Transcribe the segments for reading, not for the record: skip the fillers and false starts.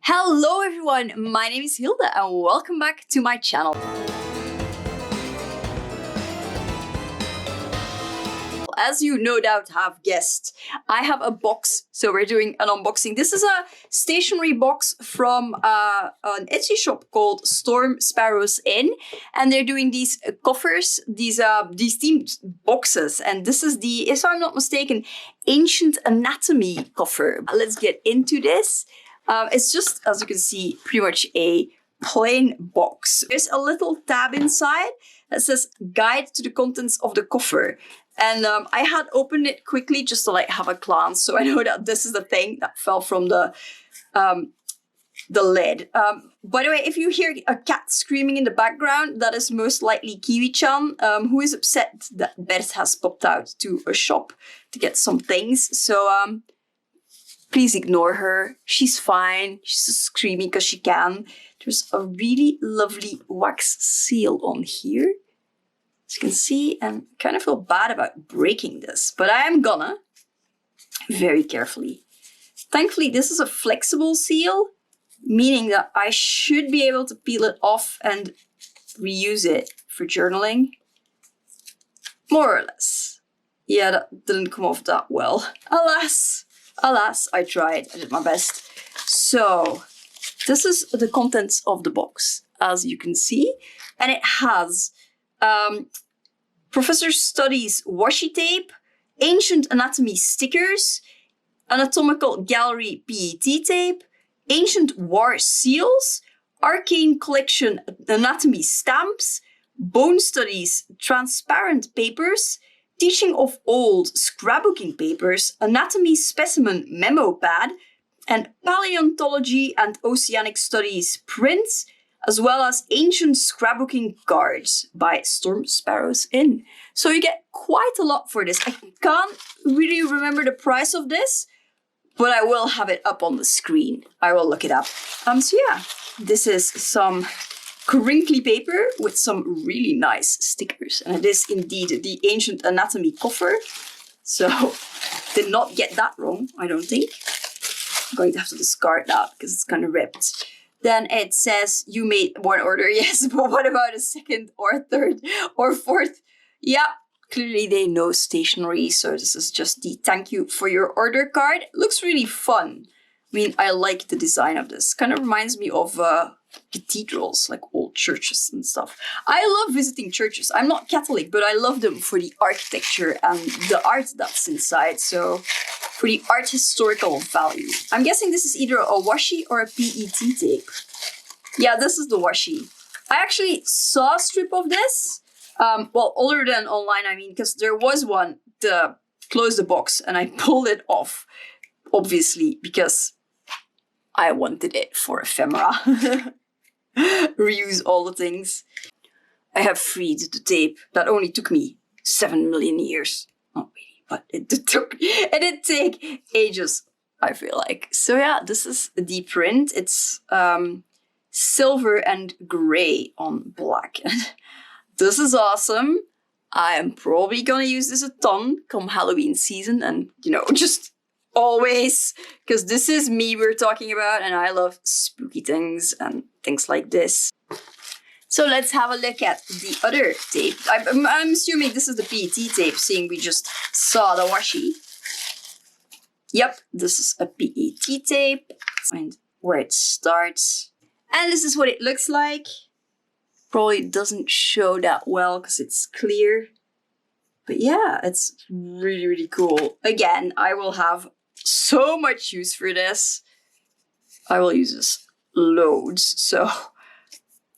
Hello everyone, my name is Hilde and welcome back to my channel. As you no doubt have guessed, I have a box, so we're doing an unboxing. This is a stationery box from an Etsy shop called Storm Sparrows Inn, and they're doing these coffers, these themed boxes, and this is the, if I'm not mistaken, Ancient Anatomy coffer. Let's get into this. It's just, as you can see, pretty much a plain box. There's a little tab inside that says Guide to the Contents of the Coffer. And I had opened it quickly just to have a glance, so I know that this is the thing that fell from the lid. By the way, if you hear a cat screaming in the background, that is most likely Kiwi-chan, who is upset that Bert has popped out to a shop to get some things. So please ignore her. She's fine. She's just screaming because she can. There's a really lovely wax seal on here, as you can see, and I kind of feel bad about breaking this, but I am gonna very carefully. Thankfully, this is a flexible seal, meaning that I should be able to peel it off and reuse it for journaling. More or less. Yeah, that didn't come off that well. Alas. Alas, I tried. I did my best. So, this is the contents of the box, as you can see. And it has Professor Studies washi tape, Ancient Anatomy stickers, Anatomical Gallery PET tape, Ancient War seals, Arcane Collection Anatomy stamps, Bone Studies transparent papers, Teaching of Old scrapbooking papers, Anatomy specimen memo pad, and Paleontology and Oceanic Studies prints, as well as Ancient Scrapbooking cards by Storm Sparrows Inn. So you get quite a lot for this. I can't really remember the price of this, but I will have it up on the screen. I will look it up. So yeah, this is some crinkly paper with some really nice stickers. And it is indeed the Ancient Anatomy coffer. So, did not get that wrong, I don't think. I'm going to have to discard that because it's kind of ripped. Then it says, you made one order, yes, but what about a second or third or fourth? Yeah, clearly they know stationery, so this is just the thank you for your order card. It looks really fun. I mean, I like the design of this. Kind of reminds me of cathedrals, like old churches and stuff. I love visiting churches. I'm not Catholic, but I love them for the architecture and the art that's inside. So for the art historical value. I'm guessing this is either a washi or a PET tape. Yeah, this is the washi. I actually saw a strip of this. Well, older than online, I mean, because there was one to close the box and I pulled it off, obviously, because I wanted it for ephemera. Reuse all the things. I have freed the tape. That only took me 7 million years. Not really, but it did take ages, I feel like. So yeah, this is the print. It's silver and gray on black. This is awesome. I am probably gonna use this a ton come Halloween season and, you know, just always, because this is me we're talking about and I love spooky things and things like this. So let's have a look at the other tape. I'm assuming this is the PET tape, seeing we just saw the washi. Yep, this is a PET tape. Find where it starts. And this is what it looks like. Probably doesn't show that well because it's clear. But yeah, it's really, really cool. Again, I will have so much use for this. I will use this loads. So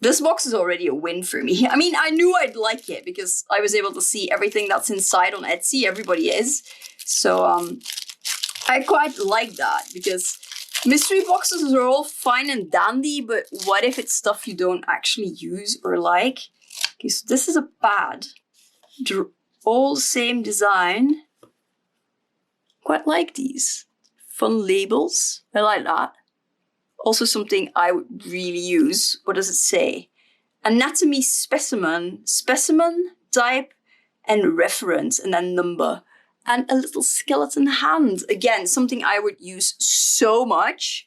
this box is already a win for me. I mean, I knew I'd like it because I was able to see everything that's inside on Etsy. Everybody is. So I quite like that because mystery boxes are all fine and dandy, but what if it's stuff you don't actually use or like? Okay, so this is a pad. They're all the same design. Quite like these. Fun labels. I like that. Also something I would really use. What does it say? Anatomy specimen, specimen, type, and reference, and then number. And a little skeleton hand. Again, something I would use so much.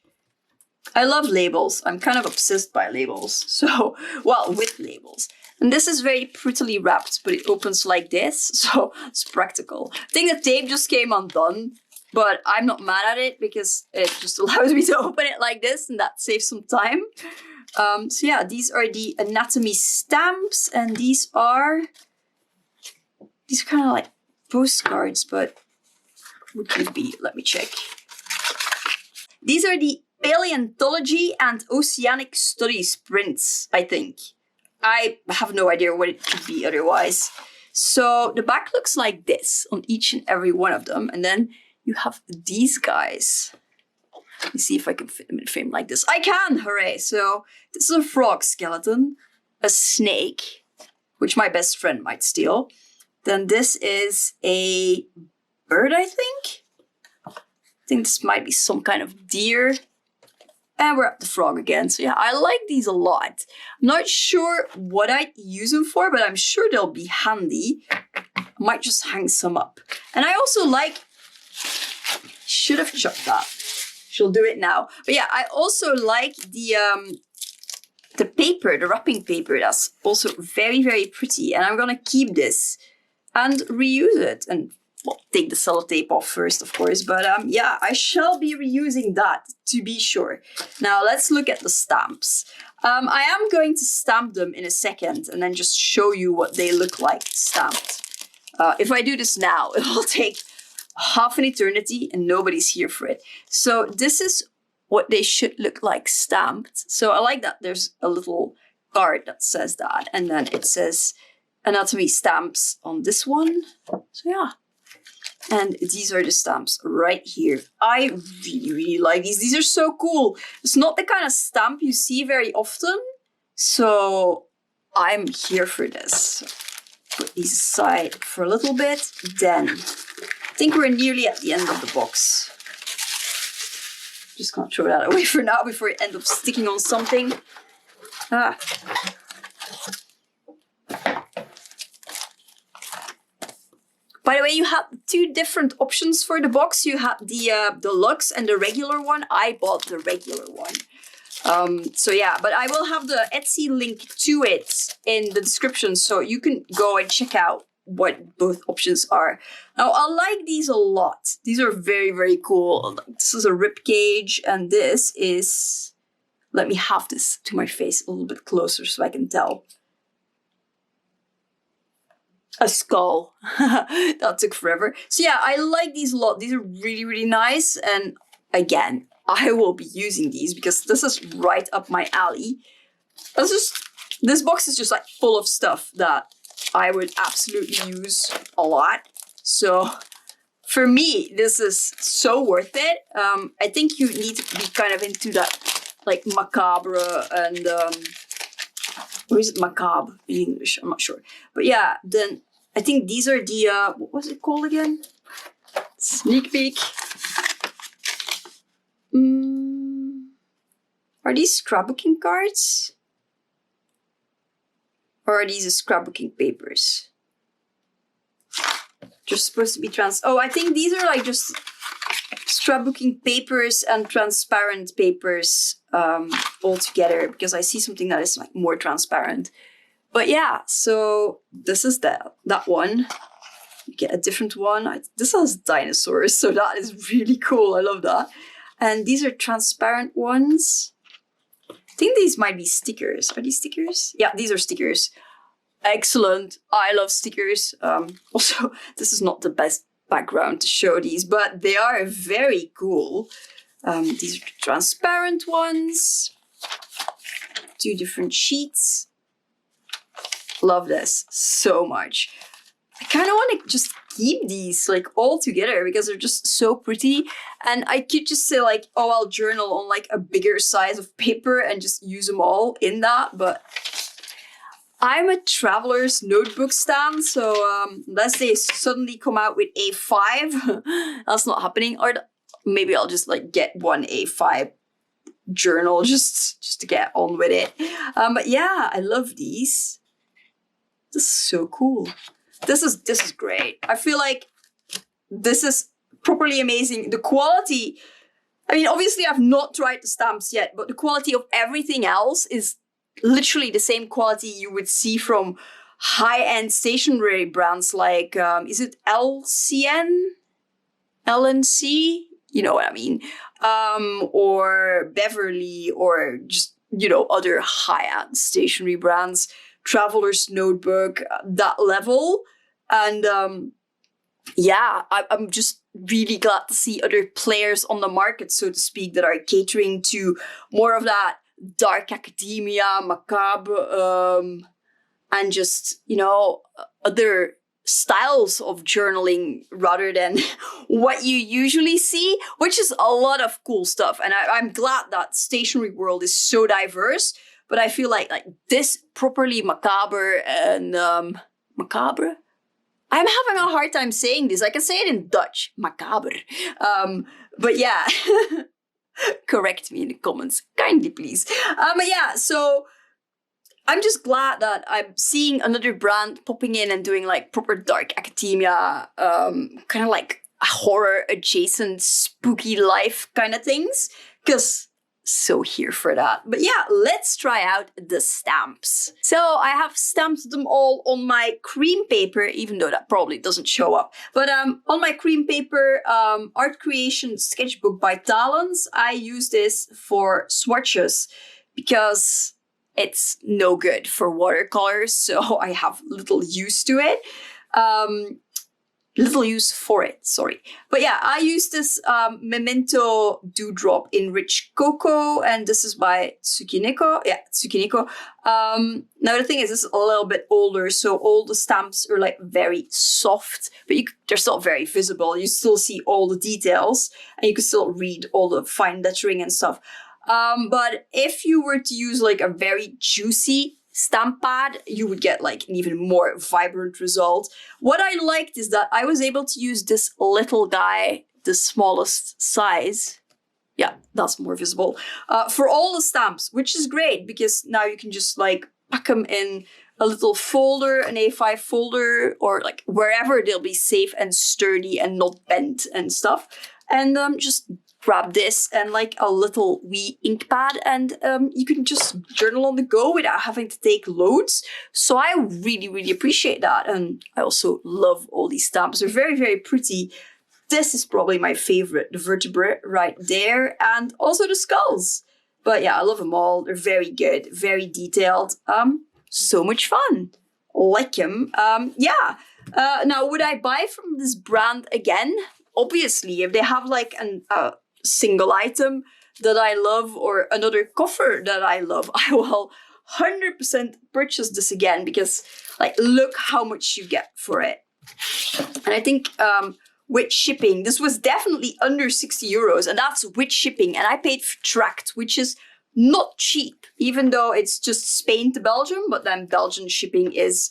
I love labels. I'm kind of obsessed by labels. So, well, with labels. And this is very prettily wrapped, but it opens like this, so it's practical. I think the tape just came undone, but I'm not mad at it because it just allows me to open it like this, and that saves some time. So yeah, these are the anatomy stamps, and these are kind of like postcards, but what could it be? Let me check. These are the Paleontology and Oceanic Studies prints, I think. I have no idea what it could be otherwise. So the back looks like this on each and every one of them. And then you have these guys. Let me see if I can fit them in a frame like this. I can! Hooray! So this is a frog skeleton, a snake, which my best friend might steal. Then this is a bird, I think. I think this might be some kind of deer. And we're at the frog again. So yeah, I like these a lot. I'm not sure what I'd use them for, but I'm sure they'll be handy. I might just hang some up. And I also like... Should have chucked that. She'll do it now. But yeah, I also like the paper, the wrapping paper. That's also very, very pretty. And I'm going to keep this and reuse it. And well, take the sellotape off first, of course. But yeah, I shall be reusing that, to be sure. Now, let's look at the stamps. I am going to stamp them in a second and then just show you what they look like stamped. If I do this now, it will take half an eternity and nobody's here for it. So this is what they should look like stamped. So I like that there's a little card that says that. And then it says anatomy stamps on this one. So yeah. And these are the stamps right here. I really, really like these. These are so cool. It's not the kind of stamp you see very often. So I'm here for this. Put these aside for a little bit. Then I think we're nearly at the end of the box. Just gonna throw that away for now before it ends up sticking on something. Ah. By the way, you have two different options for the box. You have the deluxe and the regular one. I bought the regular one. So yeah, but I will have the Etsy link to it in the description, so you can go and check out what both options are. Now, I like these a lot. These are very, very cool. This is a rib cage, and this is... Let me have this to my face a little bit closer so I can tell. A skull. That took forever. So yeah, I like these a lot. These are really, really nice. And again, I will be using these because this is right up my alley. This box is just like full of stuff that I would absolutely use a lot. So for me, this is so worth it. I think you need to be kind of into that like macabre and or is it macabre in English? I'm not sure. But yeah, then I think these are the, what was it called again? Sneak peek. Are these scrapbooking cards? Or are these scrapbooking papers? Just supposed to be Oh, I think these are like just scrapbooking papers and transparent papers all together, because I see something that is like more transparent. But yeah, so this is that one. You get a different one. This has dinosaurs, so that is really cool. I love that. And these are transparent ones. I think these might be stickers. Are these stickers? Yeah, these are stickers. Excellent. I love stickers. Also, this is not the best background to show these, but they are very cool. These are the transparent ones. Two different sheets. Love this so much. I kind of want to just keep these like all together because they're just so pretty. And I could just say like, oh, I'll journal on like a bigger size of paper and just use them all in that. But I'm a traveler's notebook stand, so unless they suddenly come out with A5, that's not happening. Or maybe I'll just like get one A5 journal just to get on with it. But yeah, I love these. This is so cool. This is great. I feel like this is properly amazing. The quality I mean, obviously I've not tried the stamps yet, but the quality of everything else is literally the same quality you would see from high-end stationery brands like, is it LCN? LNC? You know what I mean. Or Beverly, or just, you know, other high-end stationery brands, Traveler's Notebook, that level. And yeah, I'm just really glad to see other players on the market, so to speak, that are catering to more of that dark academia, macabre, and just, you know, other styles of journaling rather than what you usually see, which is a lot of cool stuff. And I'm glad that stationery world is so diverse, but I feel like this properly macabre and macabre? I'm having a hard time saying this. I can say it in Dutch, macabre. But yeah, correct me in the comments, kindly please. But yeah, so I'm just glad that I'm seeing another brand popping in and doing like proper dark academia, kind of like horror adjacent, spooky life kind of things. Because so here for that. But yeah, let's try out the stamps. So I have stamped them all on my cream paper, even though that probably doesn't show up. But on my cream paper, Art Creation Sketchbook by Talons, I use this for swatches because it's no good for watercolors, so I have little use to it. Little use for it, sorry. But yeah, I use this Memento Dewdrop in Rich Cocoa, and this is by Tsukineko. Yeah, Tsukineko. Now the thing is, this is a little bit older, so all the stamps are like very soft, but they're still very visible. You still see all the details, and you can still read all the fine lettering and stuff. But if you were to use like a very juicy stamp pad, you would get like an even more vibrant result. What I liked is that I was able to use this little guy, the smallest size. Yeah, that's more visible. For all the stamps, which is great because now you can just like pack them in a little folder, an A5 folder, or like wherever they'll be safe and sturdy and not bent and stuff. And just grab this and like a little wee ink pad, and you can just journal on the go without having to take loads. So I really, really appreciate that. And I also love all these stamps. They're very, very pretty. This is probably my favorite, the vertebrae right there, and also the skulls. But yeah, I love them all. They're very good, very detailed. So much fun. Like them. Yeah. Now, would I buy from this brand again? Obviously, if they have like a single item that I love or another cover that I love, I will 100% purchase this again because like look how much you get for it. And I think with shipping, this was definitely under 60 euros, and that's with shipping, and I paid for tracked, which is not cheap, even though it's just Spain to Belgium, but then Belgian shipping is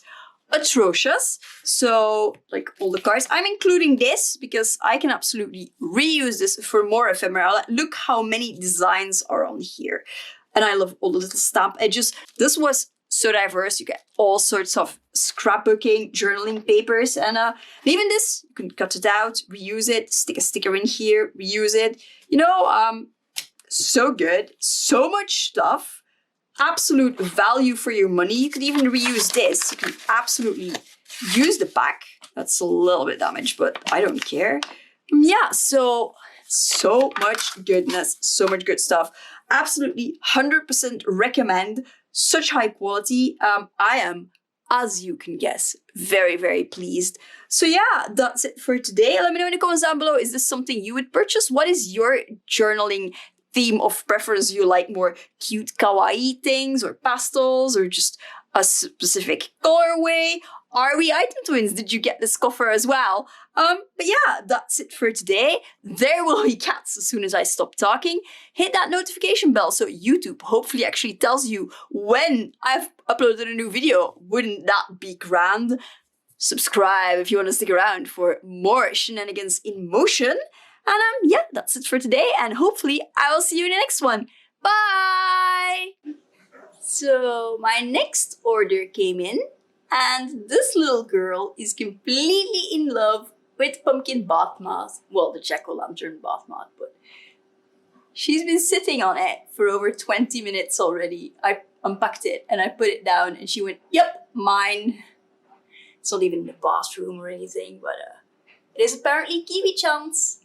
atrocious. So like all the cards, I'm including this because I can absolutely reuse this for more ephemera. Look how many designs are on here. And I love all the little stamp edges. This was so diverse. You get all sorts of scrapbooking, journaling papers, and even this, you can cut it out, reuse it, stick a sticker in here, reuse it. You know, so good, so much stuff. Absolute value for your money. You could even reuse this. You can absolutely use the back. That's a little bit damaged, but I don't care. Yeah, so much goodness, so much good stuff. Absolutely 100% recommend. Such high quality. I am, as you can guess, very, very pleased. So yeah, that's it for today. Let me know in the comments down below. Is this something you would purchase? What is your journaling theme of preference? You like more cute kawaii things or pastels or just a specific colorway? Are we item twins? Did you get this cover as well? But yeah, that's it for today. There will be cats as soon as I stop talking. Hit that notification bell so YouTube hopefully actually tells you when I've uploaded a new video. Wouldn't that be grand? Subscribe if you want to stick around for more shenanigans in motion. And yeah, that's it for today, and hopefully I will see you in the next one. Bye! So my next order came in, and this little girl is completely in love with pumpkin bath mask. Well, the jack-o'-lantern bath mask, but She's been sitting on it for over 20 minutes already. I unpacked it and I put it down and she went, yep, mine. It's not even in the bathroom or anything, but it is apparently Kiwi-chan's.